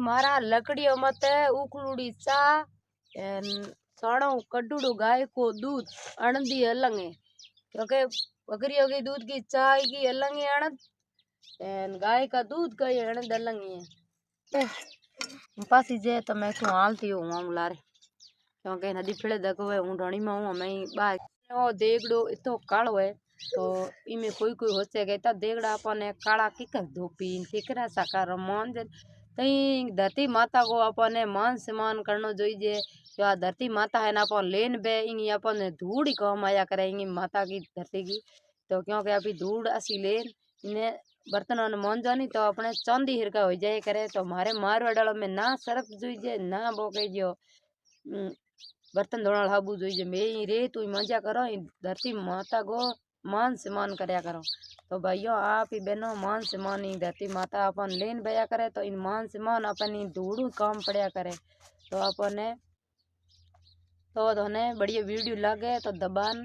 मारा लकड़ियों मत उखलूड़ी चा सणो कड्डूड़ू गाय को दूध अणदी अलग है क्योंकि बकरियों की दूध की चाय की अलग ही अणद गाय का दूध का ही अणद अलग ही है। पासी जे तो मैं क्यों हालती हूँ हम लारे क्योंकि नदी फिले देखो है हूँ ढणी में हूँ मैं बाहर वो देगड़ो इतो कालो है तो इमे कोई कोई होचे गए देगड़ा अपने काला किकर धोपी किकरा साकार मान तई धरती माता को अपने मान सम्मान करनो जोईजे जो आ धरती माता है ना अपन लेन बे इंगी अपन धूड़ ही काम आया करे इंगी माता की धरती की तो क्योंकि अभी धूड़ असी लेन इन्हें बर्तन मान जानी तो अपने चांदी हिरका हो जाए करे तो हमारे मारवाड़ में ना सरफ जोईजे ना वो कह जो बर्तन धोना हाबू जोईजे मैं रे तू मजा करो धरती माता को मान सम्मान करया करो। तो भाइयों आप ही बहनों मान सम्मान ही धरती माता अपन लेन बया करे तो इन मान सम्मान अपन धूड़ू काम पड़या करे तो अपने तो बढ़िया वीडियो लागे तो दबान